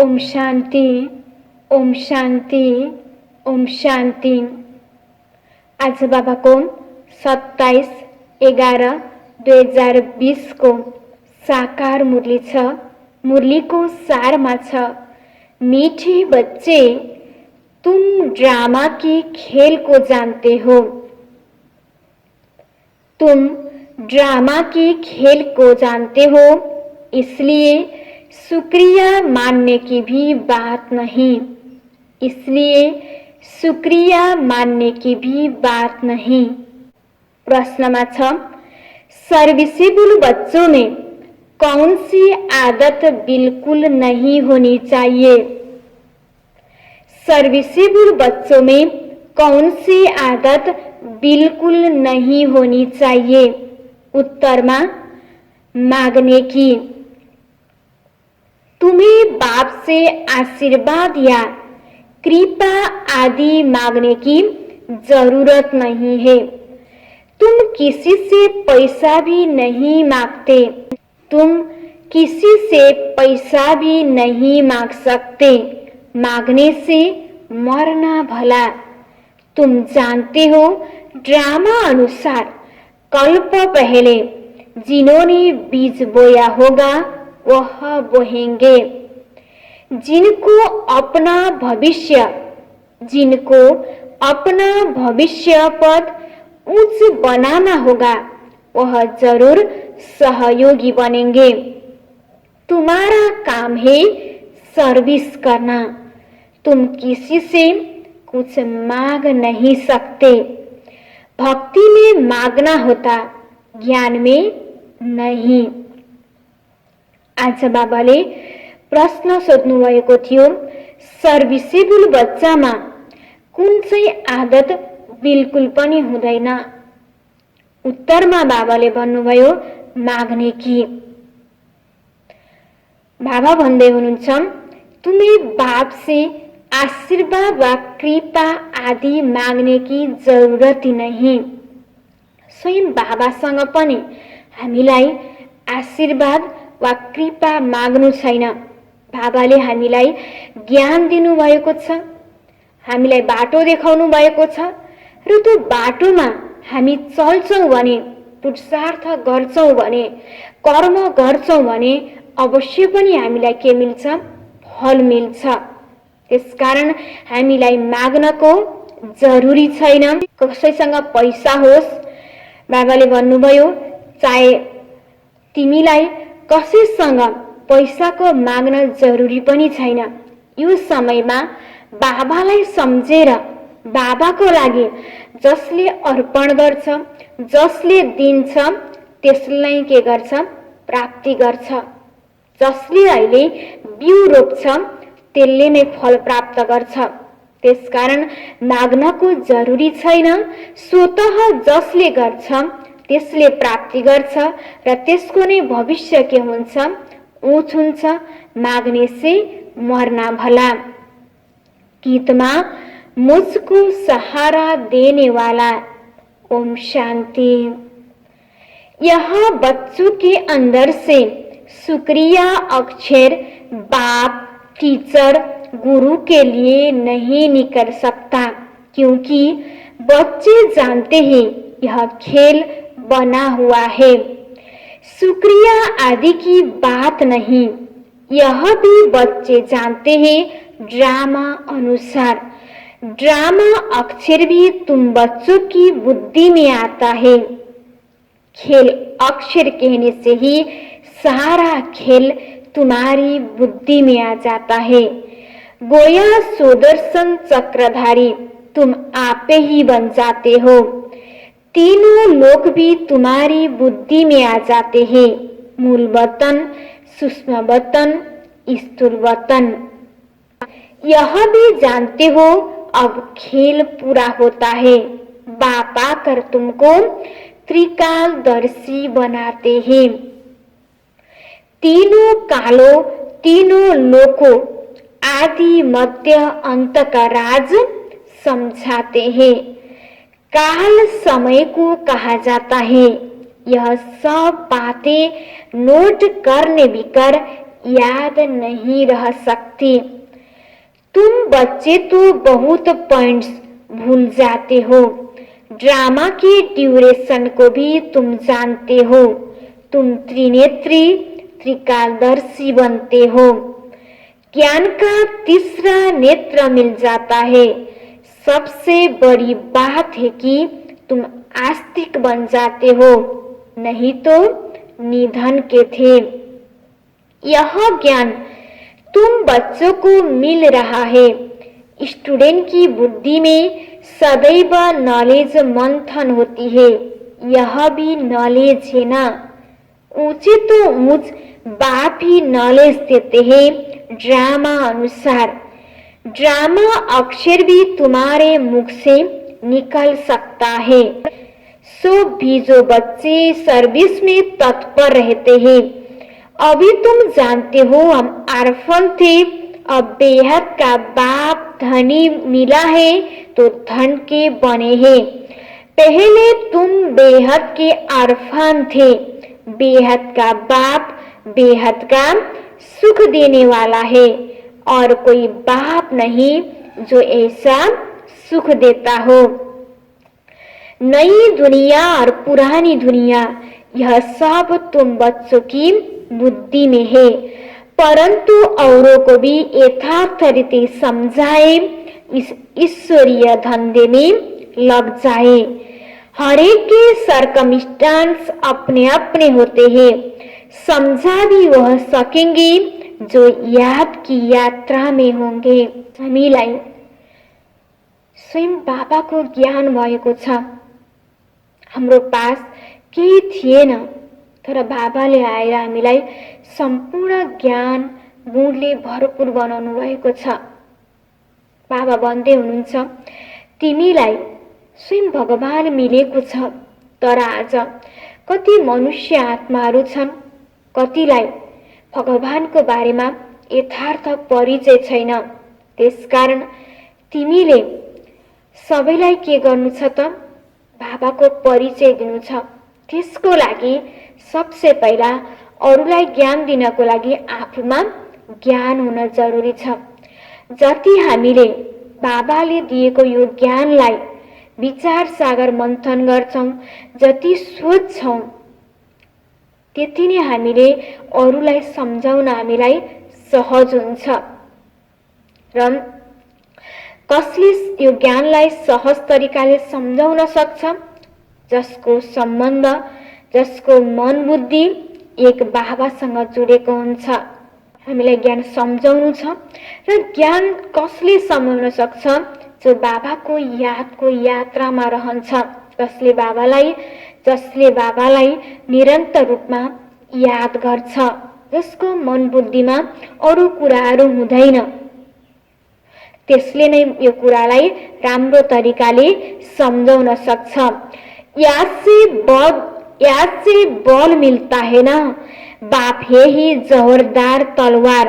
ओम शांति, ओम शांति, ओम शांति। आज बाबाको 27/11/2020 को साकार मुरली छ। मुरलीको सारमा छ, मीठे बच्चे तुम ड्रामा के खेल को जानते हो। तुम ड्रामा के खेल को जानते हो, इसलिए शुक्रिया मानने की भी बात नहीं। इसलिए शुक्रिया मानने की भी बात नहीं। प्रश्नमा छ, सर्विसेबल बच्चों में कौन सी आदत बिल्कुल नहीं होनी चाहिए? सर्विसेबल बच्चों में कौन सी आदत बिल्कुल नहीं होनी चाहिए? उत्तरमा मांगने की। तुम्हें बाप से आशीर्वाद या कृपा आदि मांगने की जरूरत नहीं है। तुम किसी से पैसा भी नहीं मांगते। तुम किसी से पैसा भी नहीं मांग सकते। मांगने से मरना भला। तुम जानते हो, ड्रामा अनुसार कल्प पहले जिन्होंने बीज बोया होगा वह बोएंगे। जिनको अपना भविष्य पद उच्च बनाना होगा वह जरूर सहयोगी बनेंगे। तुम्हारा काम है सर्विस करना। तुम किसी से कुछ मांग नहीं सकते। भक्ति में मांगना होता, ज्ञान में नहीं। आज बाबाले प्रश्न सोध्नु भएको थियो, सर्भिसेबल बच्चामा कुन चाहिँ आदत बिल्कुल पनि हुँदैन? उत्तरमा बाबाले भन्नुभयो, माग्ने की। बाबा भन्दै हुनुहुन्छ, तुम्हें बाप से आशीर्वाद वा कृपा आदि माग्ने की जरूरत नहीं। स्वयं बाबासँग पनि हामीलाई आशीर्वाद वा कृपा माग्नु छैन। बाबाले हामीलाई ज्ञान दिनुभएको छ, हामीलाई बाटो देखाउनु भएको छ र त्यो बाटोमा हामी चल्छौँ भने, पुरुषार्थ गर्छौँ भने, कर्म गर्छौँ भने अवश्य पनि हामीलाई के मिल्छ? फल मिल्छ। त्यसकारण हामीलाई माग्नको जरुरी छैन। कसैसँग पैसा होस्, बाबाले भन्नुभयो, चाहे तिमीलाई कसैसँग पैसाको माग्न जरुरी पनि छैन। यो समयमा बाबालाई सम्झेर, बाबाको लागि जसले अर्पण गर्छ, जसले दिन्छ, त्यसलाई के गर्छ? प्राप्ति गर्छ। जसले अहिले बिउ रोप्छ त्यसले नै फल प्राप्त गर्छ। त्यसकारण माग्नको जरुरी छैन। स्वतः जसले गर्छ त्यसले प्राप्ति गर्छ र त्यसको नै भविष्य के हुन्छ? ऊँच हुन्छ। माग्ने से मरना भला। गीतमा मुझको सहारा देने वाला। ओम शांति। यह बच्चों के अंदर से शुक्रिया अक्षर बाप, टीचर, गुरु के लिए नहीं निकल सकता, क्योंकि बच्चे जानते हैं यह खेल बना हुआ है। शुक्रिया आदि की बात नहीं। यह भी बच्चे जानते हैं ड्रामा अनुसार। ड्रामा अक्षर भी तुम बच्चों की बुद्धि में आता है। खेल अक्षर कहने से ही सारा खेल तुम्हारी बुद्धि में आ जाता है। गोया सुदर्शन चक्रधारी तुम आपे ही बन जाते हो। तीनों लोक भी तुम्हारी बुद्धि में आ जाते हैं। मूल वतन, सूक्ष्म वतन, स्थूल वतन। यह भी जानते हो अब खेल पूरा होता है। बाप आकर तुमको त्रिकालदर्शी बनाते हैं। तीनों कालों, तीनों लोकों, आदि मध्य अंत का राज समझाते हैं। काल समय को कहा जाता है। यह सब बातें नोट करने बिकर याद नहीं रह सकती। तुम बच्चे तो बहुत पॉइंट्स भूल जाते हो। ड्रामा के ड्यूरेशन को भी तुम जानते हो। तुम त्रिनेत्री त्रिकालदर्शी बनते हो। ज्ञान का तीसरा नेत्र मिल जाता है। सबसे बड़ी बात है कि तुम आस्तिक बन जाते हो, नहीं तो निधन के थे। यह ज्ञान तुम बच्चों को मिल रहा है। स्टूडेंट की बुद्धि में सदैव नॉलेज मंथन होती है। यह भी नॉलेज है ना। ऊंचे तो ऊंच बाप ही नॉलेज देते हैं ड्रामा अनुसार। ड्रामा अक्षर भी तुम्हारे मुख से निकल सकता है। सो भी जो बच्चे सर्विस में तत्पर रहते हैं, अभी तुम जानते हो हम आर्फन थे, अब बेहद का बाप धनी मिला है तो धन के बने हैं। पहले तुम बेहद के आर्फन थे। बेहद का बाप बेहद का सुख देने वाला है और कोई बाप नहीं जो ऐसा सुख देता हो। नई दुनिया और पुरानी दुनिया, यह सब तुम बच्चों की बुद्धि में है, परंतु औरों को भी यथार्थ रीति समझाए, इस ईश्वरीय धंधे में लग जाए। हरेक के सरकमस्टांस अपने अपने होते हैं। समझा भी वह सकेंगे जो याद की यात्रा में होंगे। हामीलाई स्वयं बाबाको ज्ञान भएको छ। हाम्रो पास केही थिएन, तर बाबाले आएर हामीलाई सम्पूर्ण ज्ञान गुणले भरपूर बनाउनु भएको छ। बाबा भन्दै हुनुहुन्छ, तिमीलाई स्वयं भगवान मिलेको छ, तर आज कति मनुष्य आत्माहरू छन्, कतिलाई भगवानको बारेमा यथार्थ परिचय छैन। त्यसकारण तिमीले सबैलाई के गर्नु छ त? बाबाको परिचय दिनु छ। त्यसको लागि सबसे पहिला अरूलाई ज्ञान दिनको लागि आफूमा ज्ञान हुन जरुरी छ। जति हामीले बाबाले दिएको यो ज्ञानलाई विचार सागर मन्थन गर्छौं, जति सोच्छौं, त्यति नै हामीले अरूलाई सम्झाउन हामीलाई सहज हुन्छ। र कसले यो ज्ञानलाई सहज तरिकाले सम्झाउन सक्छ? जसको सम्बन्ध, जसको मन बुद्धि एक बाबासँग जोडेको हुन्छ। हामीलाई ज्ञान सम्झाउनु छ र ज्ञान कसले सम्झाउन सक्छ? जो बाबाको यादको यात्रामा रहन्छ, जसले बाबालाई निरन्तर रूपमा याद गर्छ, जसको मन बुद्धिमा अरू कुराहरू हुँदैन, त्यसले नै यो कुरालाई राम्रो तरिकाले सम्झाउन सक्छ। याद से बल मिलता है ना। बाप है ही जहरदार तलवार,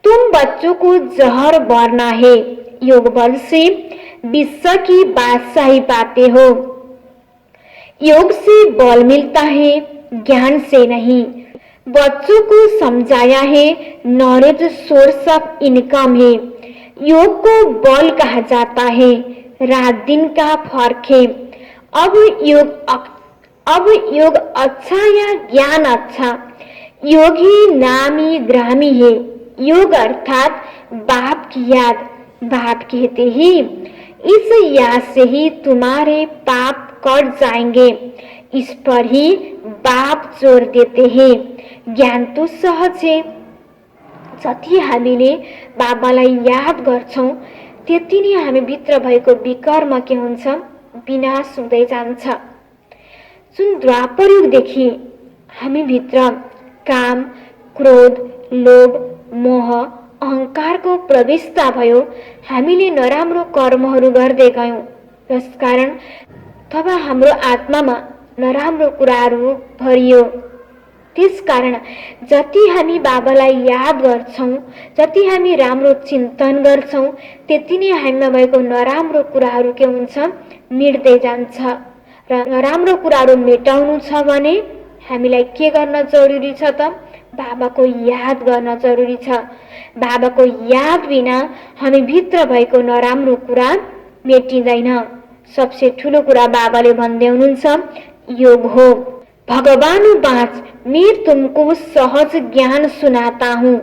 तुम बच्चों को जहर भरना है। योग बल से विश्व की बादशाही पाते हो। योग से बल मिलता है, ज्ञान से नहीं। बच्चों को समझाया है नॉलेज सोर्स ऑफ इनकम है। योग को बल कहा जाता है, रात दिन का फर्क है। अब योग अच्छा या ज्ञान अच्छा, योग ही नामी ग्रामी है। योग अर्थात बाप की याद। बाप कहते ही इस याद से ही तुम्हारे पाप कट जाएंगे, इस पर ही बाप जोर देते हैं। ज्ञान तो सहज है। जति हामीले बाबालाई याद गर्छौं, त्यति नै हामी भित्र भएको विकर्म के हुन्छ? विनाश हुँदै जान्छ। जुन द्वापर युगदेखि हामी भित्र काम, क्रोध, लोभ, मोह, अहंकारको प्रवेशता भयो, हामीले नराम्रो कर्महरू गर्दै गयौं। त्यसकारण तब हाम्रो आत्मामा नराम्रो कुराहरू भरियो। त्यसकारण जति हामी बाबालाई याद गर्छौं, जति हामी राम्रो चिन्तन गर्छौं, त्यति नै हामीमा भएको नराम्रो कुराहरू के हुन्छ? मेट्दै जान्छ। र नराम्रो कुराहरू मेटाउनु छ भने हामीलाई के गर्न जरुरी छ त? बाबाको याद गर्न जरुरी छ। बाबाको याद बिना हामी भित्र भएको नराम्रो कुरा मेटिँदैन। सबसे ठुलो कुरा बाबाले भन्दै हुनुहुन्छ योग हो। भगवान बाँच, मैं तुमको सहज ज्ञान सुनाता हूँ,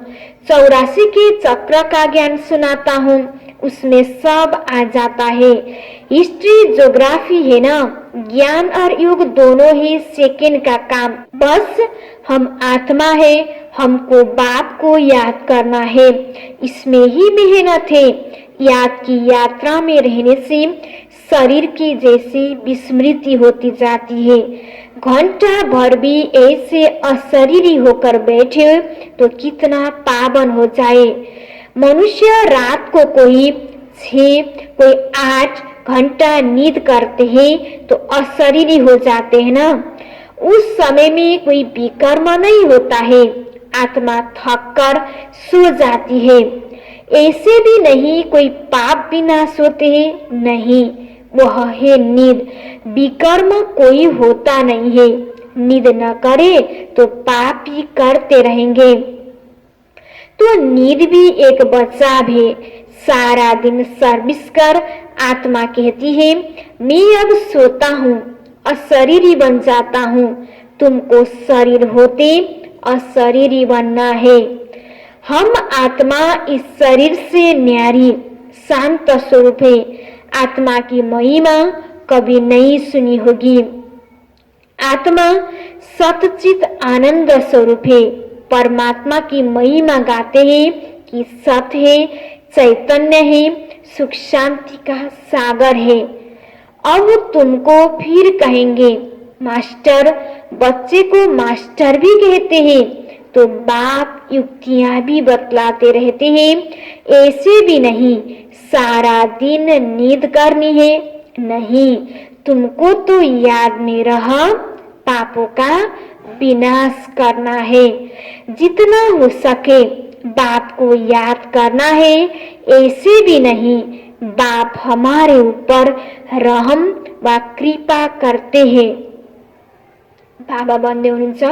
84 के चक्र का ज्ञान सुनाता हूँ, उसमें सब आ जाता है। हिस्ट्री ज्योग्राफी है ना, ज्ञान और योग दोनों ही सेकंड का काम। बस हम आत्मा है, हमको बाप को याद करना है, इसमें ही मेहनत है। याद की यात्रा में रहने से शरीर की जैसी विस्मृति होती जाती है। घंटा भर भी ऐसे अशरीरी होकर बैठे तो कितना पावन हो जाए। मनुष्य रात को कोई 6 कोई 8 घंटा नींद करते हैं तो अशरीरी हो जाते हैं ना। उस समय में कोई विकर्म नहीं होता है, आत्मा थक कर सो जाती है। ऐसे भी नहीं कोई पाप बिना सोते हैं, नहीं, वह है नींद। विकर्म कोई होता नहीं है। नींद न करे तो पाप ही करते रहेंगे। तो नींद भी एक बचाव है। सारा दिन सर्विस कर आत्मा कहती है मैं अब सोता हूँ, अशरीरी बन जाता हूँ। तुमको शरीर होते अशरीरी बनना है। हम आत्मा इस शरीर से न्यारी शांत स्वरूप है। आत्मा की महिमा कभी नहीं सुनी होगी। आत्मा सतचित आनंद स्वरूप है। परमात्मा की महिमा गाते हैं कि सत है, चैतन्य है, सुख शांति का सागर है। अब तुमको फिर कहेंगे मास्टर, बच्चे को मास्टर भी कहते हैं तो बाप युक्तियां भी बतलाते रहते हैं। ऐसे भी नहीं सारा दिन नींद करनी है, नहीं, तुमको तो याद में रहा पापों का विनाश करना है। जितना हो सके बाप को याद करना है। ऐसे भी नहीं बाप हमारे ऊपर रहम व कृपा करते हैं। बाबा भन्दै हुनुहुन्छ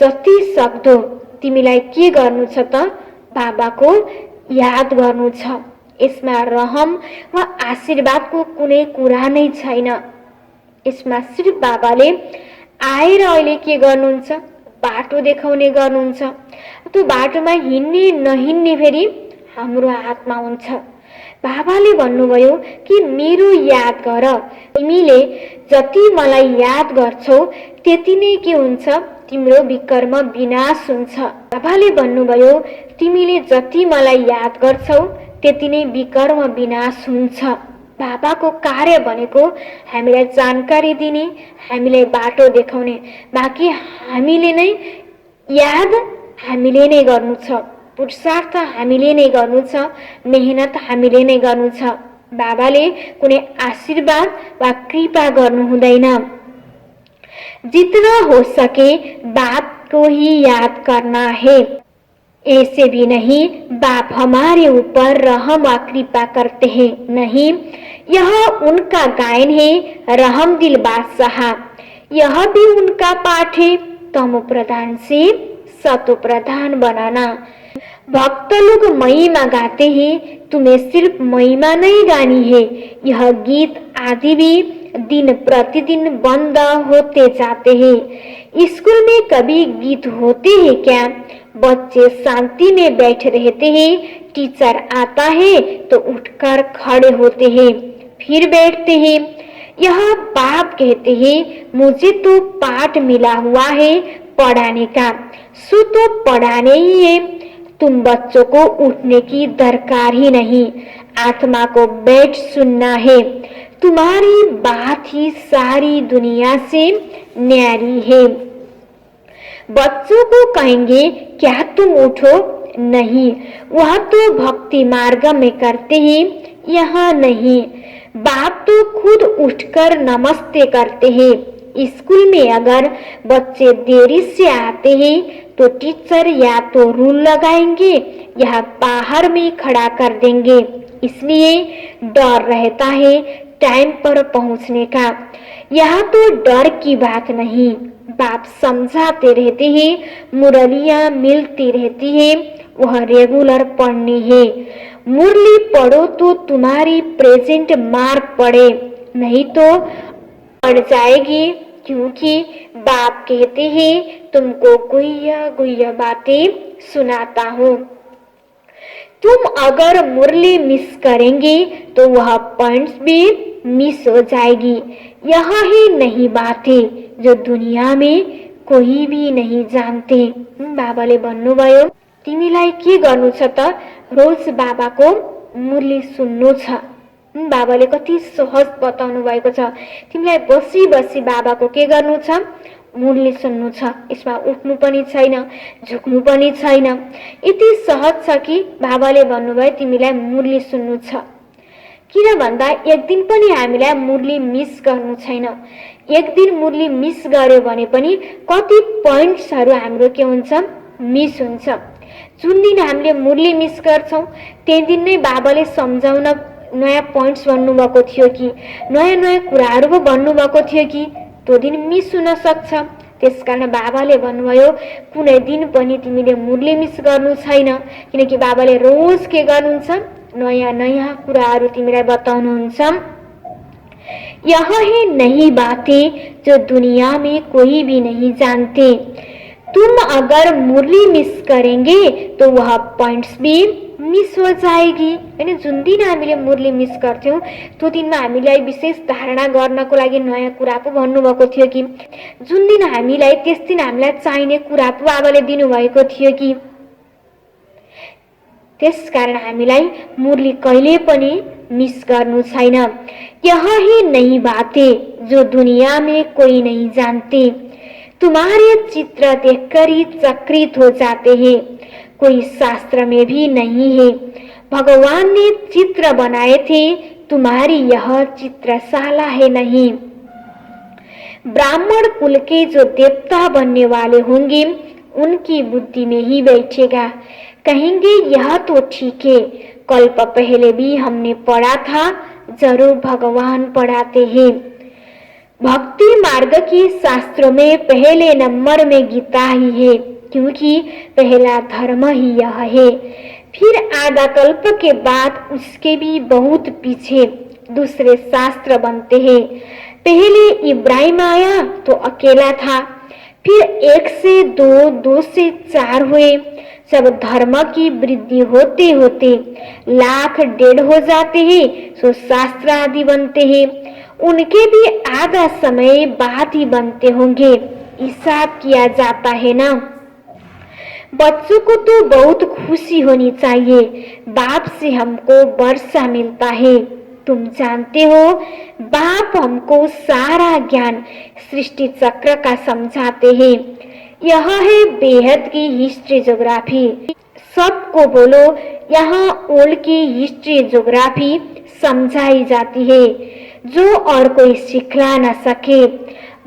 जति सक्दो तिमीलाई के गर्नु छ त बाबाको याद गर्नु छ। यसमा रहम वा आशीर्वादको कुनै कुरा नै छैन। यसमा सिर्फ बाबाले आएर अहिले के गर्नुहुन्छ, बाटो देखाउने गर्नुहुन्छ। त्यो बाटोमा हिँड्ने नहिँड्ने फेरि हाम्रो हातमा हुन्छ। बाबाले भन्नुभयो कि मेरो याद गर, तिमीले जति मलाई याद गर्छौ त्यति नै के हुन्छ, तिम्रो विकर्म विनाश हुन्छ। बाबाले भन्नुभयो तिमीले जति मलाई याद गर्छौ त्यति नै विकर्म विनाश हुन्छ। बाबाको कार्य भनेको हामीलाई जानकारी दिने, हामीलाई बाटो देखाउने। बाँकी हामीले नै याद हामीले नै गर्नु छ, पुरुषार्थ हामीले नै गर्नु छ, मेहनत हामीले नै गर्नु छ। बाबाले कुनै आशीर्वाद वा कृपा गर्नु हुँदैन। जितना हो सके बाप को ही याद करना है। ऐसे भी नहीं बाप हमारे ऊपर रहम व कृपा करते हैं, नहीं, यह उनका गायन है रहम दिल बादशाह। यह भी उनका पाठ है तमो प्रधान से सतो प्रधान बनाना। भक्त लोग महिमा गाते हैं, तुम्हें सिर्फ महिमा नहीं गानी है। यह गीत आदि भी दिन प्रतिदिन बंद होते जाते हैं। स्कूल में कभी गीत होते हैं क्या? बच्चे शांति में बैठे रहते हैं, टीचर आता है तो उठकर खड़े होते हैं, फिर बैठते हैं। यह बाप कहते हैं मुझे तो पाठ मिला हुआ है पढ़ाने का, सो तो पढ़ाने ही है। तुम बच्चों को उठने की दरकार ही नहीं, आत्मा को बैठ सुनना है। तुम्हारी बात ही सारी दुनिया से न्यारी है। बच्चों को कहेंगे क्या तुम उठो? नहीं, वह तो भक्ति मार्ग में करते हैं, यहाँ नहीं। बाप तो खुद उठकर नमस्ते करते हैं। स्कूल में अगर बच्चे देरी से आते हैं तो टीचर या तो रूल लगाएंगे या बाहर में खड़ा कर देंगे। इसलिए डर रहता है टाइम पर पहुंचने का। यह तो डर की बात नहीं, बाप समझाते रहते हैं, मुरलियां मिलती रहती है, वह रेगुलर पढ़नी है। मुरली पढ़ो तो तुम्हारी प्रेजेंट मार्क पड़े, नहीं तो पड़ जाएगी, क्योंकि बाप कहते हैं तुमको गुह्य गुह्य बातें सुनाता हूँ। तुम अगर मुरली मिस करेंगे तो वह पॉइंट्स भी मिस हो जाएगी। यह ही नहीं बातें जो दुनिया में कोही भी नहीं जानते। बाबाले भन्नुभयो तिमीलाई के गर्नु छ त, रोज बाबाको मुरली सुन्नु छ। बाबाले कति सहज बताउनु भएको छ। तिमीलाई बसी बसी बाबाको के गर्नु छ, मुरली सुन्नु छ। यसमा उठ्नु पनि छैन, झुक्नु पनि छैन। यति सहज छ कि बाबाले भन्नुभयो तिमीलाई मुरली सुन्नु छ। किन भन्दा एक दिन पनि हामीलाई मुरली मिस गर्नु छैन। एक दिन मुरली मिस गर्यो भने पनि कति पोइन्ट्सहरू हाम्रो के हुन्छ, मिस हुन्छ। जुन दिन हामीले मुरली मिस गर्छौँ त्यही दिन नै बाबाले सम्झाउन नयाँ पोइन्ट्स भन्नुभएको थियो कि नयाँ नयाँ कुराहरू पो भन्नुभएको थियो कि त्यो दिन मिस हुन सक्छ। त्यसकारण बाबाले भन्नुभयो कुनै दिन पनि तिमीले मुरली मिस गर्नु छैन, किनकि बाबाले रोज के गर्नुहुन्छ, नयाँ नयाँ कुराहरू तिमीलाई बताउनुहुन्छ। यह है नई बातें जो दुनिया में कोई भी नहीं जानते। तुम अगर मुरली मिस करेंगे तो वह पॉइंट्स भी मिस हो जाएगी। हैन, जुन दिन हामीले मुरली मिस गर्थ्यौँ त्यो दिनमा हामीलाई विशेष धारणा गर्नको लागि नयाँ कुरा पो भन्नुभएको थियो कि जुन दिन हामीलाई त्यस दिन हामीलाई चाहिने कुरा पो बाबाले दिनुभएको थियो कि त्यसकारण हामीलाई मुरली कहिले पनि मिस गर्नु छैन। यह ही नई बातें जो दुनिया में कोई नहीं जानते। तुम्हारे चित्र देखकर ही चकित हो जाते हैं, कोई शास्त्र में भी नहीं है। भगवान ने चित्र बनाए थे, तुम्हारी यह चित्रशाला है नहीं। ब्राह्मण कुल के जो देवता बनने वाले होंगे उनकी बुद्धि में ही बैठेगा, कहेंगे यह तो ठीक है, कल्प पहले भी हमने पढ़ा था, जरूर भगवान पढ़ाते हैं। भक्ति मार्ग की शास्त्रों में पहले नंबर में गीता ही है, क्योंकि पहला धर्म ही यह है। फिर आधा कल्प के बाद उसके भी बहुत पीछे दूसरे शास्त्र बनते हैं। पहले इब्राहिम आया तो अकेला था, फिर 1 से 2, 2 से 4 हुए। सब धर्म की वृद्धि होते होते लाख 1.5 हो जाते हैं, सो शास्त्र आदि बनते हैं। उनके भी आधा समय बाद ही बनते होंगे, हिसाब किया जाता है ना। बच्चों को तो बहुत खुशी होनी चाहिए, बाप से हमको वर्षा मिलता है। तुम जानते हो बाप हमको सारा ज्ञान सृष्टि चक्र का समझाते हैं। यह है बेहद की हिस्ट्री ज्योग्राफी। सबको बोलो यहाँ ओल्ड की हिस्ट्री ज्योग्राफी समझाई जाती है, जो और कोई सिखला न सके।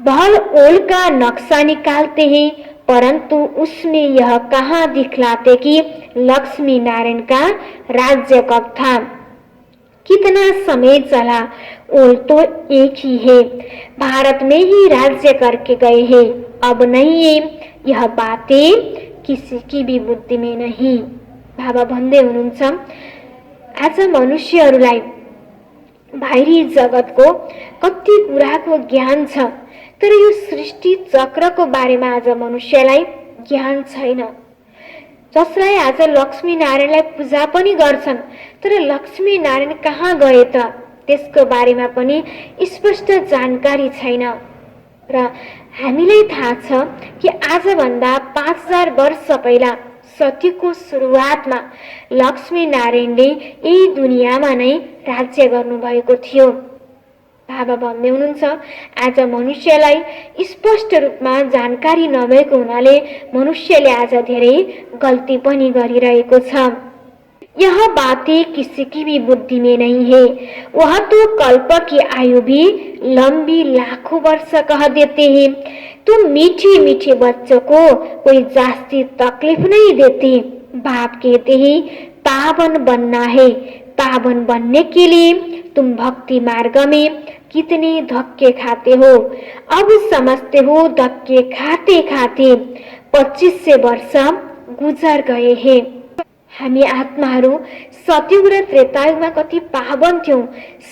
भल ओल्ड का नक्शा निकालते हैं, परंतु उसमें यह कहाँ दिखलाते कि लक्ष्मी नारायण का राज्य कब था, कितना समय चला। ओल्ड तो एक ही है, भारत में ही राज्य करके गए हैं, अब नहीं है। यह बातें किसी की भी बुद्धि में नहीं। बाबा भन्दै हुनुहुन्छ आज मनुष्यहरूलाई बाहिरी जगतको कति कुराको ज्ञान छ, तर यो सृष्टि चक्रको बारेमा आज मनुष्यलाई ज्ञान छैन। जसलाई आज लक्ष्मी नारायणलाई पूजा पनि गर्छन्, तर लक्ष्मी नारायण कहाँ गए त त्यसको बारेमा पनि स्पष्ट जानकारी छैन। र हामीलाई थाहा छ कि आजभन्दा 5000 वर्ष पहिला सत्यको सुरुवातमा लक्ष्मी नारायणले यही दुनियाँमा नै राज्य गर्नुभएको थियो। बाबा भन्दै हुनुहुन्छ आज मनुष्यलाई स्पष्ट रूपमा जानकारी नभएको हुनाले मनुष्यले आज धेरै गल्ती पनि गरिरहेको छ। यह बातें किसी की भी बुद्धि में नहीं है। वह तो कल्प की आयु भी लंबी लाखों वर्ष कह देते हैं। तुम मीठे मीठे बच्चों को कोई जास्ती तकलीफ नहीं देते। बाप कहते हैं पावन बनना है, पावन बनने के लिए तुम भक्ति मार्ग में कितने धक्के खाते हो। अब समझते हो धक्के खाते खाते 2500 वर्ष गुजर गए हैं। हामी आत्माहरू सतयुग र त्रेतायुगमा कति पावन थियौं,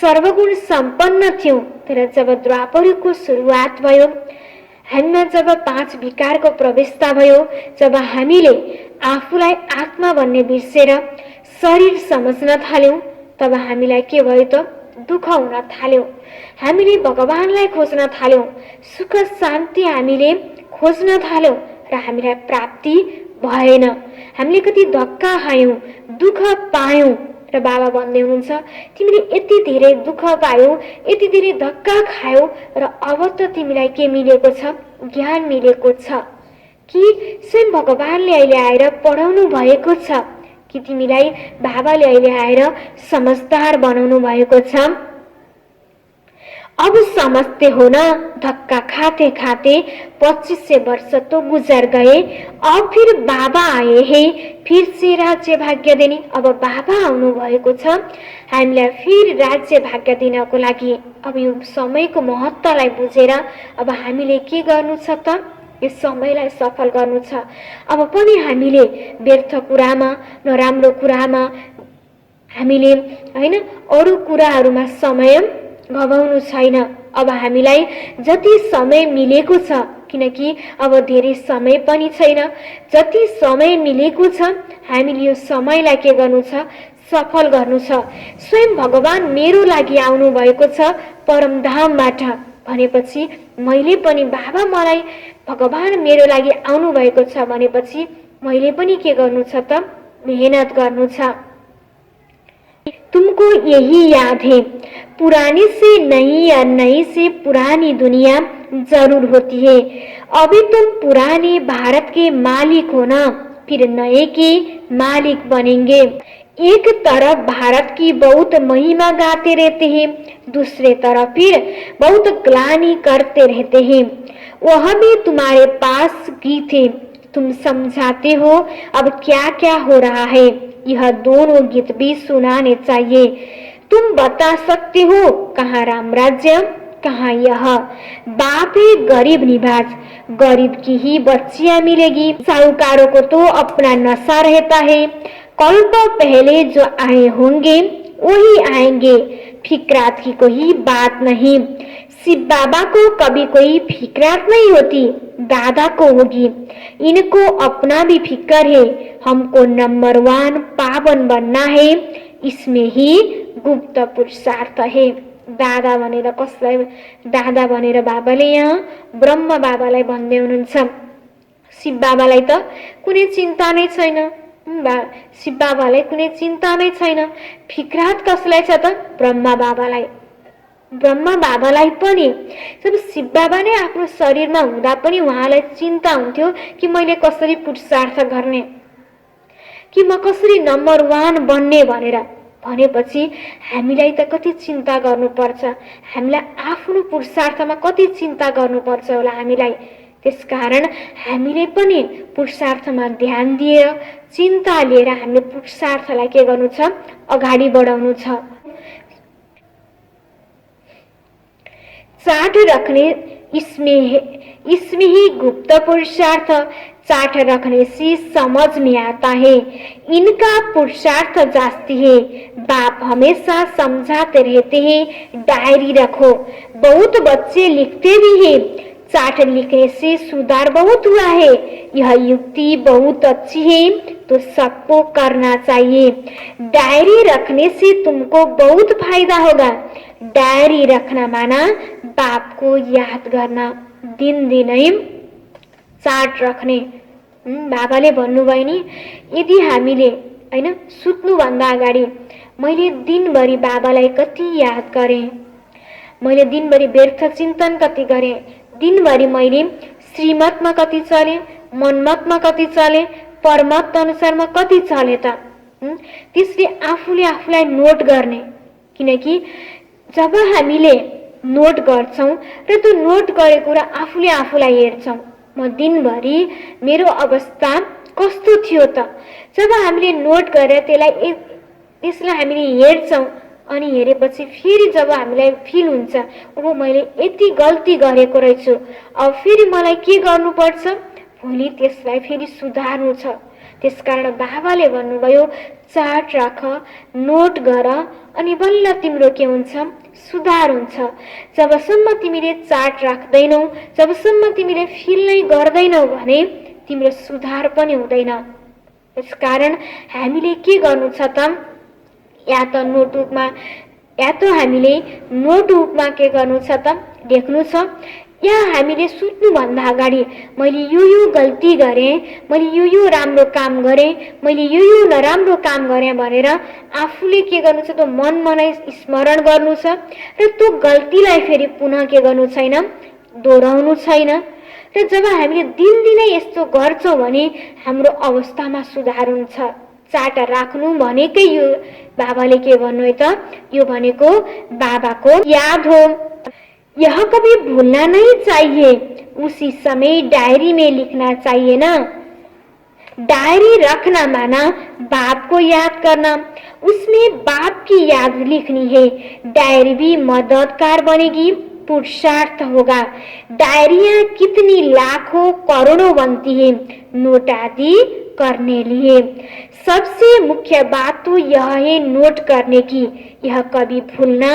सर्वगुण सम्पन्न थियौं। तर जब द्वापरयुगको सुरुवात भयो, हामीमा जब 5 विकारको प्रवेशता भयो, जब हामीले आफूलाई आत्मा भन्ने बिर्सेर शरीर समझ्न थाल्यौं, तब हामीलाई के भयो त दुःख हुन थाल्यो। हामीले भगवानलाई खोज्न थाल्यौं, सुख शान्ति हामीले खोज्न थाल्यौं र हामीलाई प्राप्ति भएन। हामीले कति धक्का खायौं, दुःख पायौं र बाबा भन्दै हुनुहुन्छ तिमीले यति धेरै दुःख पायौ, यति धेरै धक्का खायौ र अब त तिमीलाई के मिलेको छ? ज्ञान मिलेको छ कि स्वयं भगवानले अहिले आएर पढाउनु भएको छ कि तिमीलाई बाबाले अहिले आएर समझदार बनाउनु भएको छ। अब समझते हो ना, धक्का खाते खाते 2500 वर्ष तो गुजर गए। अब फिर बाबा आए हैं, फिर से राज्य भाग्य देने। अब बाबा आउनु भएको छ हामीलाई फिर राज्य भाग्य दिनको लागि। अब यो समयको महत्त्वलाई बुझेर अब हामीले के गर्नु छ त? यो समयलाई सफल गर्नु छ। अब पनि हामीले व्यर्थ कुरामा, नराम्रो कुरामा हामीले हैन अरू कुराहरूमा समय गवाउनु छैन। अब हामीलाई जति समय मिलेको छ, किनकि अब धेरै समय पनि छैन, जति समय मिलेको छ हामीले यो समयलाई के गर्नु छ? सफल गर्नु छ। स्वयं भगवान मेरो लागि आउनु भएको छ परमधामबाट भनेपछि मैले पनि बाबा मलाई भगवान मेरो लागि आउनु भएको छ भनेपछि मैले पनि के गर्नु छ त? मेहनत गर्नु छ। तुमको यही याद है, पुरानी से नई या नई से पुरानी दुनिया जरूर होती है। अभी तुम पुराने भारत के मालिक हो ना, फिर नए के मालिक बनेंगे। एक तरफ भारत की बहुत महिमा गाते रहते हैं, दूसरे तरफ फिर बहुत ग्लानि करते रहते हैं। वह भी तुम्हारे पास गीत है, तुम समझाते हो अब क्या क्या हो रहा है। यह दोनों गीत भी सुनाने चाहिए। तुम बता सकते हो कहाँ राम राज्य, कहाँ यह। बाप है गरीब निवाज, गरीब की ही बच्चियां मिलेगी। साहूकारों को तो अपना नशा रहता है। कल्प पहले जो आए होंगे वही आएंगे, फिक्रात की कोई बात नहीं। शिव बाबा को कभी कोई फिक्रात नहीं होती, दादा को होगी। इनको अपना भी फिक्र है, हमको नंबर 1 पावन बनना है, इसमें ही गुप्त पुरुषार्थ है। दादा भनेर कसलाई दादा भनेर बाबाले यहाँ ब्रह्म बाबालाई भन्दै हुनुहुन्छ। शिव बाबालाई त कुनै चिन्ता नै छैन, शिव बाबालाई कुनै चिन्ता नै छैन। फिक्रात कसलाई छ त? ब्रह्म बाबालाई। ब्रह्म बाबालाई पनि जब शिव बाबा नै आफ्नो शरीरमा हुँदा पनि उहाँलाई चिन्ता हुन्थ्यो कि मैले कसरी पुरुषार्थ गर्ने, कि म कसरी नम्बर 1 बन्ने भनेर। भनेपछि हामीलाई त कति चिन्ता गर्नुपर्छ, हामीलाई आफ्नो पुरुषार्थमा कति चिन्ता गर्नुपर्छ होला हामीलाई। त्यसकारण हामीले पनि पुरुषार्थमा ध्यान दिएर चिन्ता लिएर हामीले पुरुषार्थलाई के गर्नु छ? अगाडि बढाउनु छ। चार्ट रखने इसमें ही गुप्त पुरुषार्थ, चार्ट रखने से समझ में आता है। इनका पुरुषार्थ जास्ती है। बाप हमेशा समझाते रहते हैं डायरी रखो। बहुत बच्चे लिखते भी हैं, चार्ट लिखने से सुधार बहुत हुआ है। यह युक्ति बहुत अच्छी है, तो सबको करना चाहिए। डायरी रखने से तुमको बहुत फायदा होगा। डायरी रखना माना बाप को याद करना, दिन दिनै चार्ट रखने। बाबाले भन्नुभयो नि, यदि हामीले हैन सुत्नुभन्दा अगाडि मैले दिनभरि बाबालाई कति याद गरेँ, मैले दिनभरि व्यर्थ चिन्तन कति गरेँ, दिनभरि मैले श्रीमतमा कति चले, मनमतमा कति चले, परमत अनुसारमा कति चले त। त्यसले आफूले आफूलाई नोट गर्ने। किनकि जब हामीले नोट गर्छौं र त्यो नोट गरेको कुरा आफूले आफूलाई हेर्छौं, म दिनभरि मेरो अवस्था कस्तो थियो त। जब हामीले नोट गरेर त्यसलाई त्यसलाई हामीले हेर्छौँ अनि हेरेपछि फेरि जब हामीलाई फिल हुन्छ ओ मैले यति गल्ती गरेको रहेछु, अब फेरि मलाई के गर्नुपर्छ, भोलि त्यसलाई फेरि सुधार्नु छ। त्यसकारण बाबाले भन्नुभयो चार्ट राख, नोट गर अनि बल्ल तिम्रो के हुन्छ, सुधार हुन्छ। जबसम्म तिमीले चार्ट राख्दैनौ, जबसम्म तिमीले फिल नै गर्दैनौ भने तिम्रो सुधार पनि हुँदैन। त्यसकारण हामीले के गर्नु छ त, या त हामीले नोटबुकमा के गर्नु छ त, लेख्नु छ, या हामीले सुत्नुभन्दा अगाडि मैले यो गल्ती गरेँ, मैले यो राम्रो काम गरेँ, मैले यो नराम्रो काम गरेँ भनेर आफूले के गर्नु छ त, मनमा नै स्मरण गर्नु छ र त्यो गल्तीलाई फेरि पुनः के गर्नु छैन, दोहोऱ्याउनु छैन। र जब हामीले दिनदिनै यस्तो गर्छौँ भने हाम्रो अवस्थामा सुधार हुन्छ। चार्ट राख्नु भनेकै यो बाबाले के भन्नु है त, यो भनेको बाबाको याद हो। यह कभी भूलना नहीं चाहिए, उसी समय डायरी में लिखना चाहिए ना। डायरी रखना माना बाप को याद करना, उसमें बाप की याद लिखनी है। डायरी भी मददगार बनेगी, पुरुषार्थ होगा। डायरियां कितनी लाखों करोड़ों बनती है नोट आदि करने लिए। सबसे मुख्य बात तो यह है नोट करने की, यह कभी भूलना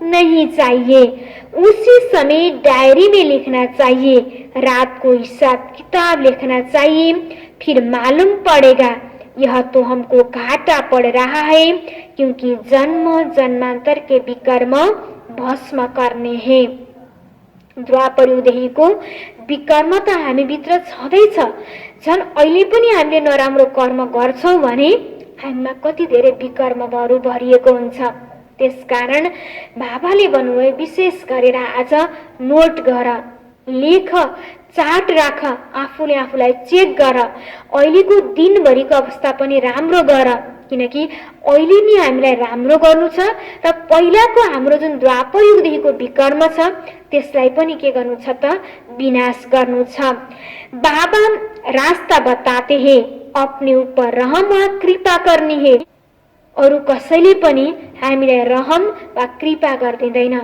नहीं चाहिए। उसी समय डायरी में लिखना चाहिए, रात को हिसाब किताब लिखना चाहिए, फिर मालूम पड़ेगा यह तो हमको घाटा पड़ रहा है, क्योंकि जन्म जन्मांतर के विकर्म भस्म गर्ने हे। द्वापर युगदेखिको विकर्म त हामीभित्र छँदैछ। झन् अहिले पनि हामीले नराम्रो कर्म गर्छौँ भने हामीमा कति धेरै विकर्महरू भरिएको हुन्छ। त्यसकारण बाबाले भन्नुभयो विशेष गरेर आज नोट गर, लेख, चार्ट राख, आफूले आफूलाई चेक गर, अहिलेको दिनभरिको अवस्था पनि राम्रो गर, किनकि अहिले नि हामीलाई राम्रो गर्नु छ र पहिलाको हाम्रो जुन द्वापर युगदेखिको विकर्म छ त्यसलाई पनि के गर्नु छ त, विनाश गर्नु छ। बाबा रास्ता बताते हैं, अपने ऊपर रहम वा कृपा करनी है। अरू कसैले पनि हामीलाई रहम वा कृपा गर्दिँदैन,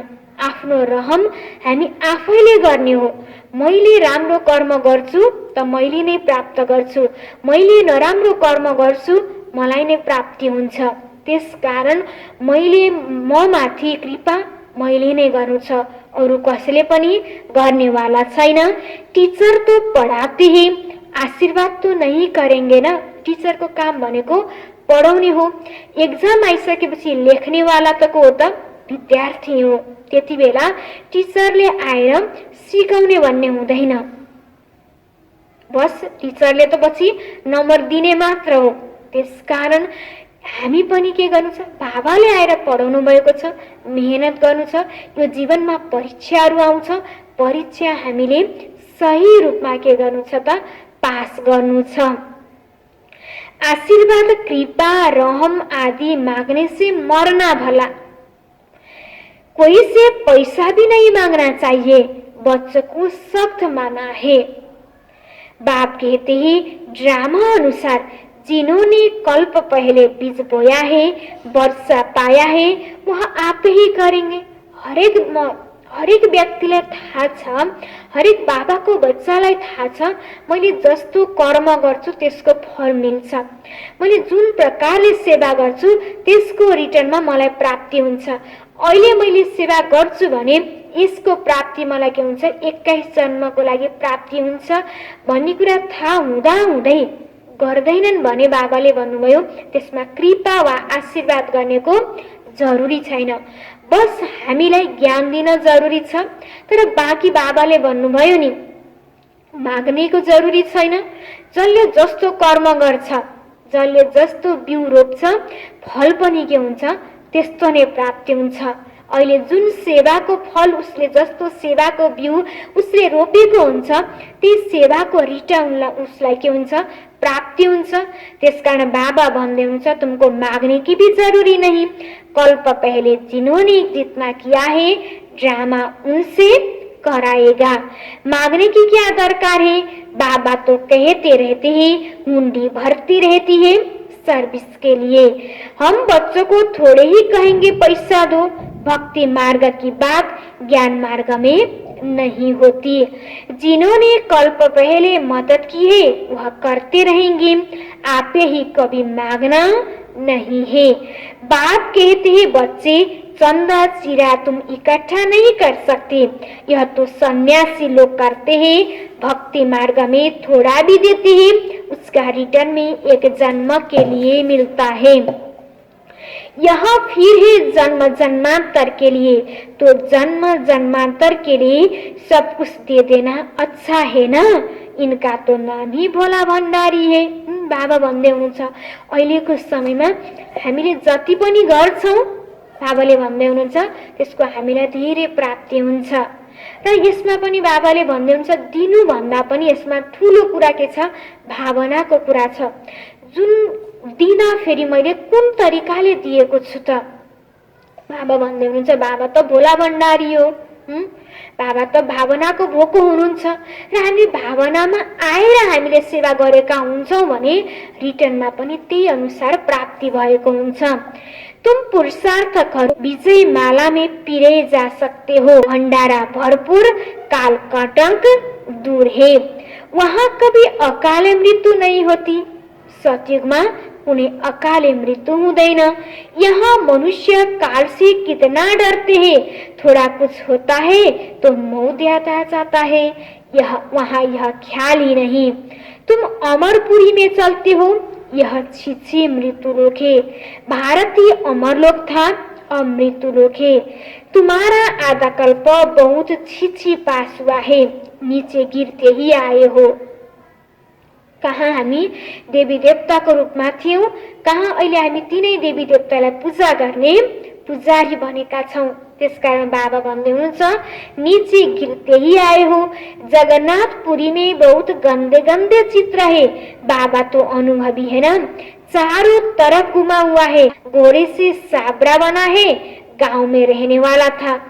आफ्नो रहम हामी आफैले गर्ने हो। मैले राम्रो कर्म गर्छु त मैले नै प्राप्त गर्छु, मैले नराम्रो कर्म गर्छु मलाई नै प्राप्ति हुन्छ। त्यसकारण मैले म माथि कृपा मैले नै गर्नु छ, अरू कसैले पनि गर्नेवाला छैन। टीचर तो पढाते हैं, आशीर्वाद तो नहीं करेंगे न। टीचरको काम भनेको पढाउने हो। एक्जाम आइसकेपछि लेख्नेवाला त को हो त, विद्यार्थी हो। त्यति बेला टिचरले आएर सिकाउने भन्ने हुँदैन, बस टिचरले त पछि नम्बर दिने मात्र हो। त्यसकारण हामी पनि के गर्नु छ, बाबाले आएर पढाउनु भएको छ, मेहनत गर्नु छ। यो जीवनमा परीक्षाहरू आउँछ, परीक्षा हामीले सही रूपमा के गर्नु छ त, पास गर्नु छ। आशीर्वाद कृपा रहम आदि मांगने से मरना भला, कोई से पैसा भी नहीं मांगना चाहिए, बच्चों को सख्त माना है। बाप कहते हैं ड्रामा अनुसार जिन्होंने कल्प पहले बीज बोया है, वर्षा पाया है, वह आप ही करेंगे। हरेक व्यक्तिलाई थाहा छ, हरेक बाबाको बच्चालाई थाहा छ मैले जस्तो कर्म गर्छु त्यसको फल मिल्छ, मैले जुन प्रकारले सेवा गर्छु त्यसको रिटर्नमा मलाई प्राप्ति हुन्छ। अहिले मैले सेवा गर्छु भने यसको प्राप्ति मलाई के हुन्छ, 21 जन्मको लागि प्राप्ति हुन्छ भन्ने कुरा थाहा हुँदा हुँदै गर्दैनन् भने बाबाले भन्नुभयो त्यसमा कृपा वा आशीर्वाद गर्नेको जरुरी छैन, बस हामीलाई ज्ञान दिन जरुरी छ। तर बाँकी बाबाले भन्नुभयो नि माग्नेको जरुरी छैन। जसले जस्तो कर्म गर्छ, जसले जस्तो बिउ रोप्छ फल पनि के हुन्छ, त्यस्तो नै प्राप्ति हुन्छ। अहिले जुन सेवाको फल उसले जस्तो सेवाको बिउ उसले रोपेको हुन्छ त्यही सेवाको रिटर्न उसलाई के हुन्छ, प्राप्ति हुन्छ। त्यसकारण बाबा भन्दै हुन्छ तुमको मांगने की भी जरूरी नहीं, कल्प पहले जिन्होंने जितना किया है ड्रामा उनसे कराएगा। मांगने की क्या दरकार है, बाबा तो कहते रहते हैं, हुंडी भरती रहती है, सर्विस के लिए। हम बच्चों को थोड़े ही कहेंगे पैसा दो। भक्ति मार्ग की बात ज्ञान मार्ग में नहीं होती। जिन्होंने कल्प पहले मदद की है वह करते रहेंगे, आपे ही कभी मांगना नहीं है। बाप कहते हैं बच्चे चंदा चिरा तुम इकट्ठा नहीं कर सकते, यह तो सन्यासी लोग करते हैं। भक्ति मार्ग में थोड़ा भी देते हैं, उसका रिटर्न में एक जन्म के लिए मिलता है। यह फिर है जन्म जन्मांतर के लिए, तो जन्म जन्मांतर के लिए सब कुछ दे देना अच्छा है ना। इनका तो नाम ही भोला भण्डारी है। बाबा भन्दै हुनुहुन्छ अहिलेको समयमा हामीले जति पनि गर्छौं, बाबाले भन्दै हुनुहुन्छ त्यसको हामीलाई धेरै प्राप्ति हुन्छ। र यसमा पनि बाबाले भन्दै हुनुहुन्छ दिनु भन्दा पनि यसमा ठूलो कुरा के छ, भावनाको कुरा छ। जुन दिना फेरि मैले कुन तरिकाले दिएको छु त। बाबा भन्दै हुनुहुन्छ बाबा त भोला भण्डारी हो, बाबा त भावनाको भोको हुनुहुन्छ र हामी भावनामा आएर हामीले सेवा गरेका हुन्छौं भने रिटर्नमा पनि त्यही अनुसार प्राप्ति भएको हुन्छ। तुम पुरुषार्थकहरू विजय माला में पिरे जा सकते हो, भंडारा भरपूर काल कटंक दूर है, वहां कभी अकाल मृत्यु नहीं होती। सतयुगमा कुनै अकाले मृत्यु हुँदैन। यहाँ मनुष्य काल से कितना डरते हैं, थोड़ा कुछ होता है तो मौत आ जाता है, यह वहाँ यह ख्याल ही नहीं। तुम अमरपुरी में चलते हो, यह छिछी मृत्यु लोक है। भारतीय अमरलोक था, अब मृत्यु लोक है। तुम्हारा आधा कल्प बहुत छिछी पास हुआ है, नीचे गिरते ही आए हो। कहाँ हामी देवी देवताको रूपमा थियौं, कहाँ अहिले हामी तिनै देवी देवतालाई पूजा गर्ने पुजारी बनेका छौं। त्यसकारण बाबा भन्दै हुनुहुन्छ नीचे गिरते ही आए हो। जगन्नाथपुरी में बहुत गंदे गंदे चित्र है, बाबा तो अनुभवी है ना। चारों तरफ घुमा हुआ है, घोड़े से साबरा बना है, गांव में रहने वाला था।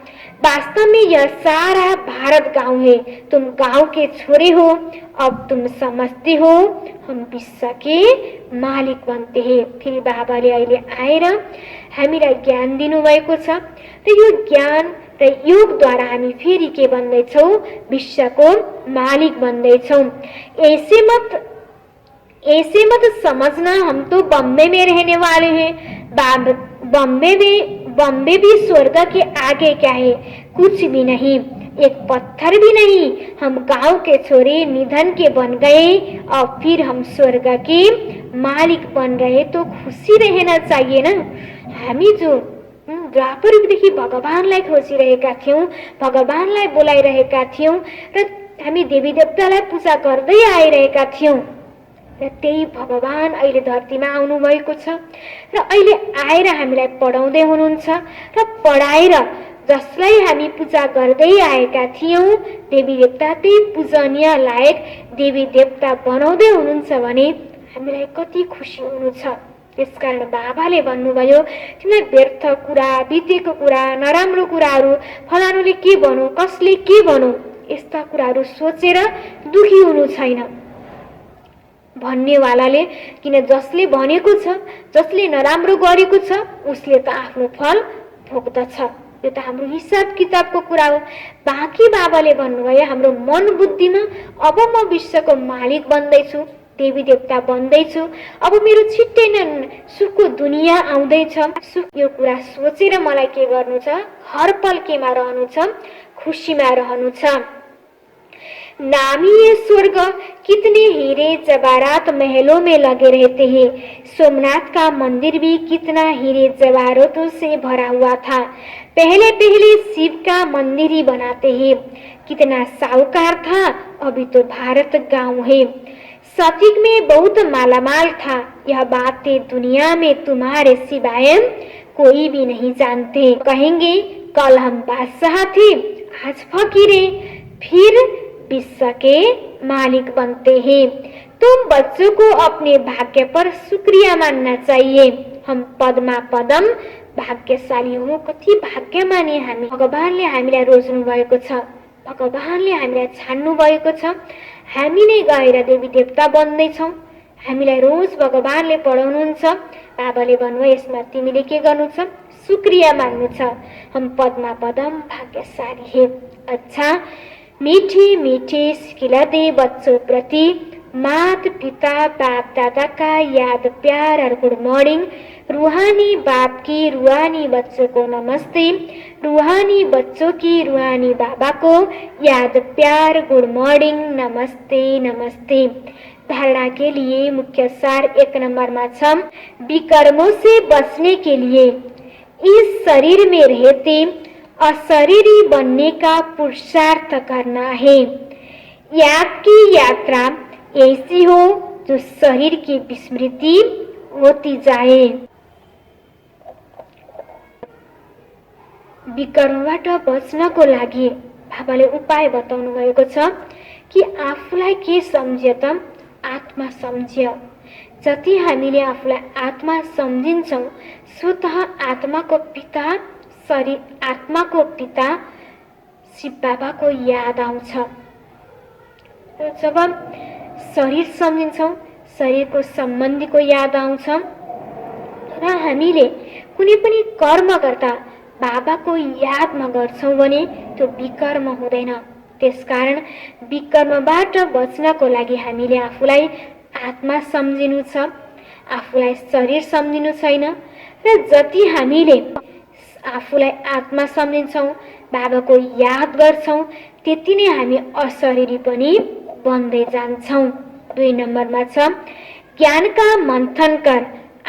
वास्तव में यह सारा भारत गांव है, तुम गांव के छोरे हो, अब तुम समझते हो हम विश्व के मालिक बनते हैं। फिर बाबाले अहिले आएर हामीलाई ज्ञान दिनुभएको छ र यो ज्ञान र योगद्वारा हामी फेरि के बन्दैछौँ, विश्वको मालिक बन्दैछौँ। ऐसे मत समझना हम तो बम्बे में रहने वाले हैं। बम्बे भी स्वर्ग के आगे क्या है, कुछ भी नहीं, एक पत्थर भी नहीं। हम गांव के छोरे निधन के बन गए और फिर हम स्वर्ग के मालिक बन रहे, तो खुशी रहना चाहिए ना। हामी जो द्वापर युगदेखि भगवानलाई खोजिरहेका थियौं, भगवानलाई बोलाइरहेका थियौं र हामी देवी देवतालाई पूजा गर्दै आइरहेका थियौं र त्यही भगवान अहिले धरतीमा आउनु भएको छ र अहिले आएर हामीलाई पढाउँदै हुनुहुन्छ र पढाएर जसलाई हामी पूजा गर्दै आएका थियौं देवी देवता त्यही पूजनीय लायक देवी देवता बनाउँदै हुनुहुन्छ भने हामीलाई कति खुसी हुनु छ। त्यसकारण बाबाले भन्नुभयो तिमीलाई व्यर्थ कुरा, बितेको कुरा, नराम्रो कुराहरू, फलानुले के भनौं, कसले के भनौं, यस्ता कुराहरू सोचेर दुखी हुनु छैन। भन्नेवालाले किन जसले भनेको छ, जसले नराम्रो गरेको छ उसले त आफ्नो फल भोग्दछ। यो त हाम्रो हिसाब किताबको कुरा हो। बाँकी बाबाले भन्नुभयो हाम्रो मन बुद्धिमा अब म विश्वको मालिक बन्दैछु, देवी देवता बन्दैछु, अब मेरो छिट्टै नै सुखको दुनियाँ आउँदैछ। सुख यो कुरा सोचेर मलाई के गर्नु छ, हर पल केमा रहनु छ, खुसीमा रहनु छ। नामी ये स्वर्ग कितने हीरे जवाहरात महलों में लगे रहते हैं। सोमनाथ का मंदिर भी कितना हीरे जवाहरातों से भरा हुआ था। पहले पहले शिव का मंदिर ही बनाते हैं। कितना साहूकार था, अभी तो भारत गांव है। सतयुग में बहुत मालामाल था, यह बातें दुनिया में तुम्हारे सिवाय कोई भी नहीं जानते। कहेंगे कल हम बादशाह थे, आज फकीरे, फिर विश्व के मालिक बनते हैं। तुम बच्चों को अपने भाग्य पर शुक्रिया मानना चाहिए। हम पदमा पदम भाग्यशाली हो, कति भाग्यमानी हामी। भगवानले हामीलाई रोज्नु भएको छ, भगवानले हामीलाई छान्नु भएको छ। हामी नै गएर देवी देवता बन्दैछौँ, हामीलाई रोज भगवानले पढाउनुहुन्छ। बाबाले भन्नुभयो यसमा तिमीले के गर्नु छ? शुक्रिया मान्नु छ। हम पदमा पदम भाग्यशाली है। अच्छा, मीठे मीठे खिलते बच्चों प्रति माता पिता बाप दादा का याद प्यार और गुड मॉर्निंग। रूहानी बाप की रूहानी बच्चों को नमस्ते। रूहानी बच्चों की रूहानी बाबा को याद प्यार गुड मॉर्निंग नमस्ते नमस्ते। धारणा के लिए मुख्य सार 1 नंबर में छ, विकर्मों से बचने के लिए इस शरीर में रहते अशरीरी बनने का पुरुषार्थ करना है। याद की यात्रा ऐसी हो जो शरीर की विस्मृति होती जाए। विकर्मबाट बच्नको लागि बाबाले उपाय बताउनु भएको छ कि आफूलाई के सम्झ्यो त? आत्मा सम्झ्यो। जति हामीले आफूलाई आत्मा सम्झिन्छौँ स्वतः आत्माको पिता शरीर आत्माको पिता शिव बाबाको याद आउँछ। जब शरीर सम्झिन्छौँ शरीरको सम्बन्धीको याद आउँछ र हामीले कुनै पनि कर्म गर्दा बाबाको यादमा गर्छौँ भने त्यो विकर्म हुँदैन। त्यसकारण विकर्मबाट बच्नको लागि हामीले आफूलाई आत्मा सम्झिनु छ, आफूलाई शरीर सम्झिनु छैन। र जति हामीले आफूलाई आत्मा सम्झिन्छौँ बाबाको याद गर्छौँ त्यति नै हामी अशरीरी पनि बन्दै जान्छौँ। 2 नम्बरमा छ, ज्ञान का मंथन कर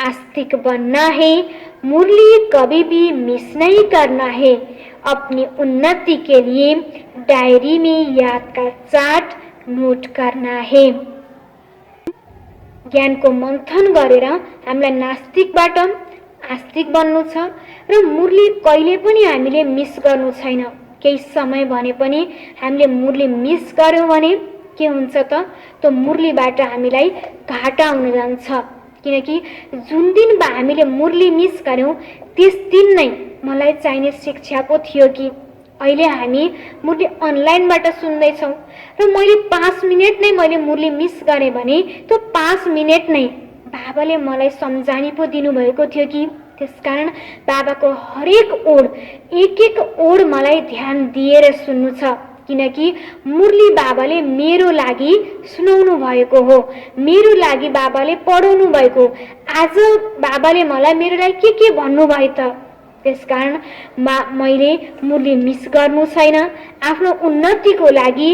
आस्तिक बनना है। मुरली कभी भी मिस नहीं करना है। अपनी उन्नति के लिए डायरी में याद का चार्ट नोट करना है। ज्ञान को मंथन गरेर हामीलाई नास्तिकबाट आस्तिक बन्नु छ र मुरली कहिले पनि हामीले मिस गर्नु छैन। केही समय भने पनि हामीले मुरली मिस गर्यौं भने के हुन्छ त? त्यो मुरलीबाट हामीलाई घाटा हुन जान्छ। किनकि जुन दिन हामीले मुरली मिस गर्यौं त्यस दिन नै मलाई चाहिने शिक्षाको थियो कि अहिले हामी मुरली अनलाइनबाट सुन्दैछौँ र मैले 5 मिनेट नै मैले मुरली मिस गरेँ भने त्यो 5 मिनेट नै बाबाले मलाई सम्झानी पो दिनुभएको थियो कि। त्यसकारण बाबाको हरेक ओड एक एक ओड मलाई ध्यान दिएर सुन्नु छ। किनकि मुरली बाबाले मेरो लागि सुनाउनु भएको हो, मेरो लागि बाबाले पढाउनु भएको। आज बाबाले मलाई मेरो लागि के भन्नु भयो त? त्यसकारण मैले मुरली मिस गर्नु छैन। आफ्नो उन्नतिको लागि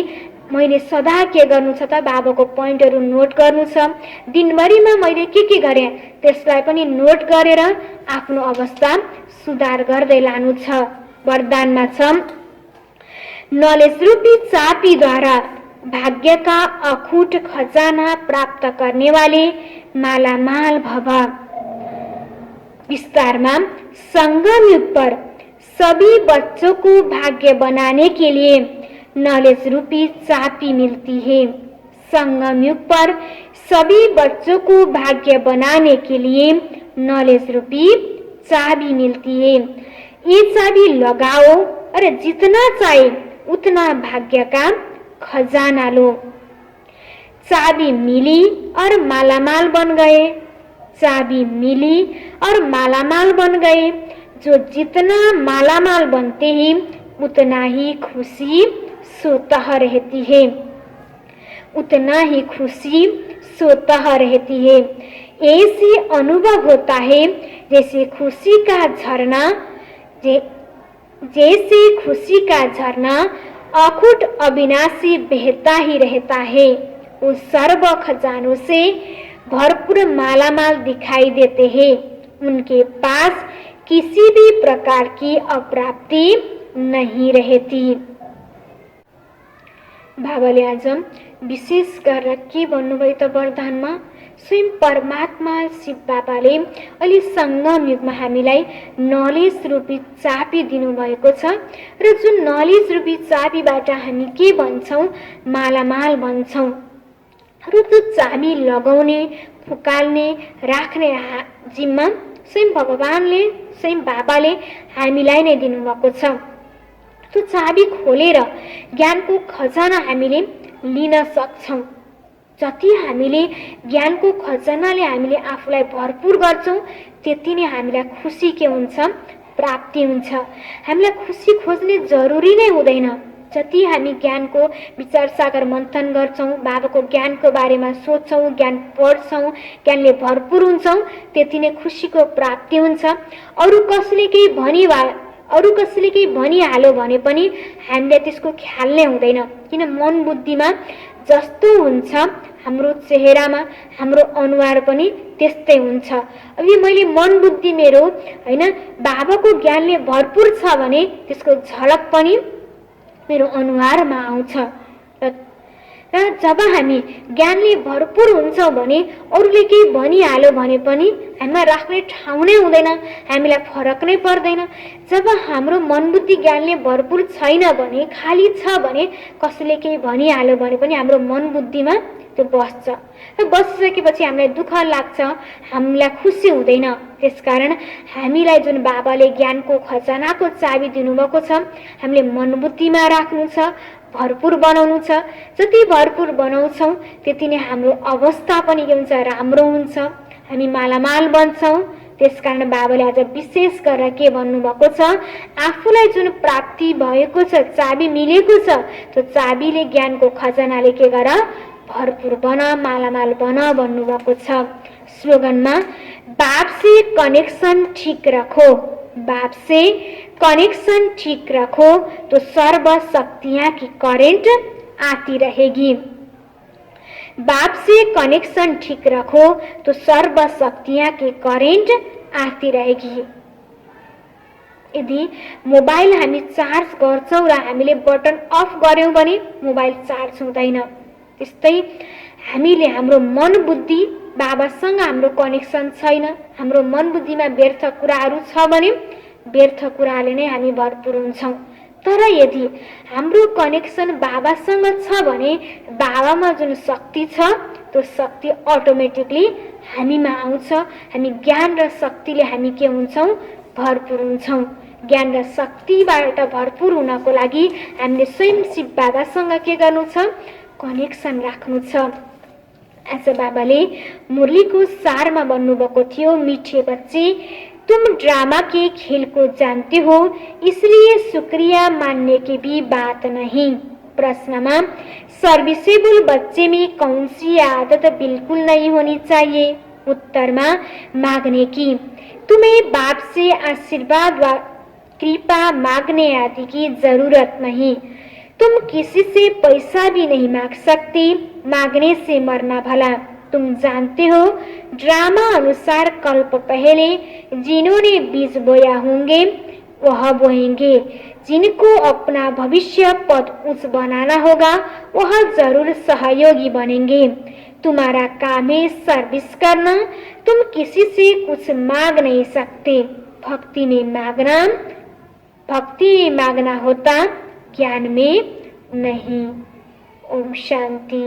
मैले सदा के गर्नु छ त? बाबाको पोइन्टहरू नोट गर्नु छ। दिनभरिमा मैले के गरेँ त्यसलाई पनि नोट गरेर आफ्नो अवस्था सुधार गर्दै लानु छ। वरदानमा छ, नॉलेज रूपी चाबी द्वारा भाग्य का अखूट खजाना प्राप्त करने वाले मालामाल भव। विस्तार में संगम युग पर सभी बच्चों को भाग्य बनाने के लिए नॉलेज रूपी चाबी मिलती है। संगम युग पर सभी बच्चों को भाग्य बनाने के लिए नॉलेज रूपी चाबी मिलती है। ये चाबी लगाओ और जितना चाहे उतना भाग्य का खजाना लो। चाबी मिली और मालामाल बन गए। चाबी मिली और मालामाल बन गए। जो जितना मालामाल बनते हैं उतना ही खुशी स्वतः रहती है। उतना ही खुशी स्वतः रहती है। ऐसे अनुभव होता है जैसे खुशी का झरना जैसे खुशी का झरना अखुट अविनाशी बहता ही रहता है। उस सर्व खजानों से भरपूर मालामाल दिखाई देते हैं। उनके पास किसी भी प्रकार की अप्राप्ति नहीं रहती। बाबाले आज विशेष गरेर के भन्नुभयो त वरदानमा? स्वयं परमात्मा शिव बाबाले अहिले संगम युगमा हामीलाई नलेज रूपी चाबी दिनुभएको छ र जुन नलेज रूपी चाबीबाट हामी के भन्छौँ? मालामाल भन्छौँ। र त्यो चाबी लगाउने, फुकाल्ने, राख्ने जिम्मा स्वयं भगवानले, स्वयं बाबाले हामीलाई नै दिनुभएको छ। त्यो चाबी खोलेर ज्ञानको खजाना हामीले लिन सक्छौँ। जति हामीले ज्ञानको खजानाले हामीले आफूलाई भरपुर गर्छौँ त्यति नै हामीलाई खुसी के हुन्छ, प्राप्ति हुन्छ। हामीलाई खुसी खोज्ने जरुरी नै हुँदैन। जति हामी ज्ञानको विचार सागर मन्थन गर्छौँ, बाबाको ज्ञानको बारेमा सोच्छौँ, ज्ञान पढ्छौँ, ज्ञानले भरपुर हुन्छौँ, त्यति नै खुसीको प्राप्ति हुन्छ। अरू कसैले केही भनिहाल्यो भने पनि हामीले त्यसको ख्याल नै हुँदैन, किन मन बुद्धिमा जस्तो हुन्छ हाम्रो चेहरामा हाम्रो अनुहार पनि त्यस्तै हुन्छ। अब यो मैले मन बुद्धि मेरो हैन बाबाको ज्ञानले भरपुर छ भने त्यसको झलक पनि मेरो अनुहारमा आउँछ। र जब हामी ज्ञानले भरपुर हुन्छौँ भने अरूले केही भनिहाल्यो भने पनि हामीमा राख्ने ठाउँ नै हुँदैन, हामीलाई फरक नै पर्दैन। जब हाम्रो मन बुद्धि ज्ञानले भरपुर छैन भने, खाली छ भने, कसैले केही भनिहाल्यो भने पनि हाम्रो मन बुद्धिमा त्यो बस्छ र बसिसकेपछि हामीलाई दुःख लाग्छ, हामीलाई खुसी हुँदैन। त्यसकारण हामीलाई जुन बाबाले ज्ञानको खजानाको चाबी दिनुभएको छ हामीले मन बुद्धिमा राख्नु छ, भरपुर बनाउनु छ। जति भरपुर बनाउँछौँ त्यति नै हाम्रो अवस्था पनि के हुन्छ, राम्रो हुन्छ, हामी मालामाल बन्छौँ। त्यसकारण बाबाले आज विशेष गरेर के भन्नुभएको छ, आफूलाई जुन प्राप्ति भएको छ, चाबी मिलेको छ, त्यो चाबीले ज्ञानको खजानाले के गर, भरपुर बन, मालामाल बन भन्नुभएको छ। स्लोगनमा बाप से कनेक्शन ठीक रखो, बाप से कनेक्शन ठीक रखो तो सर्व शक्तियां की करंट आती रहेगी। बाप से कनेक्शन ठीक रखो तो सर्व शक्तियां की करंट आती रहेगी। यदि मोबाइल हामी चार्ज गर्छौँ र हामीले बटन अफ गर्यौँ भने मोबाइल चार्ज हुँदैन। त्यस्तै हामीले हाम्रो मन बुद्धि बाबासँग हाम्रो कनेक्सन छैन, हाम्रो मन बुद्धिमा व्यर्थ कुराहरू छ भने व्यर्थ कुराले नै हामी भरपुर हुन्छौँ। तर यदि हाम्रो कनेक्सन बाबासँग छ भने बाबामा जुन शक्ति छ त्यो शक्ति अटोमेटिकली हामीमा आउँछ। हामी ज्ञान र शक्तिले हामी के हुन्छौँ, भरपुर हुन्छौँ। ज्ञान र शक्तिबाट भरपुर हुनको लागि हामीले स्वयं शिव बाबासँग के गर्नु छ, कनेक्सन राख्नु छ। आज बाबाले मुरलीको सारमा भन्नुभएको थियो, मीठे बच्चे तुम ड्रामा के खेल को जानते हो इसलिए शुक्रिया मानने की भी बात नहीं। प्रश्न में सर्विसेबल बच्चे में कौन सी आदत बिल्कुल नहीं होनी चाहिए? उत्तर में मांगने की। तुम्हें बाप से आशीर्वाद व कृपा मांगने आदि की जरूरत नहीं। तुम किसी से पैसा भी नहीं मांग सकती, मांगने से मरना भला। तुम जानते हो ड्रामा अनुसार कल्प पहले जिन्होंने बीज बोया होंगे वह बोएंगे, जिनको अपना भविष्य पद उच्च बनाना होगा वह जरूर सहयोगी बनेंगे। तुम्हारा काम है सर्विस करना, तुम किसी से कुछ मांग नहीं सकते। भक्ति में मांगना होता, ज्ञान में नहीं। ओम शांति।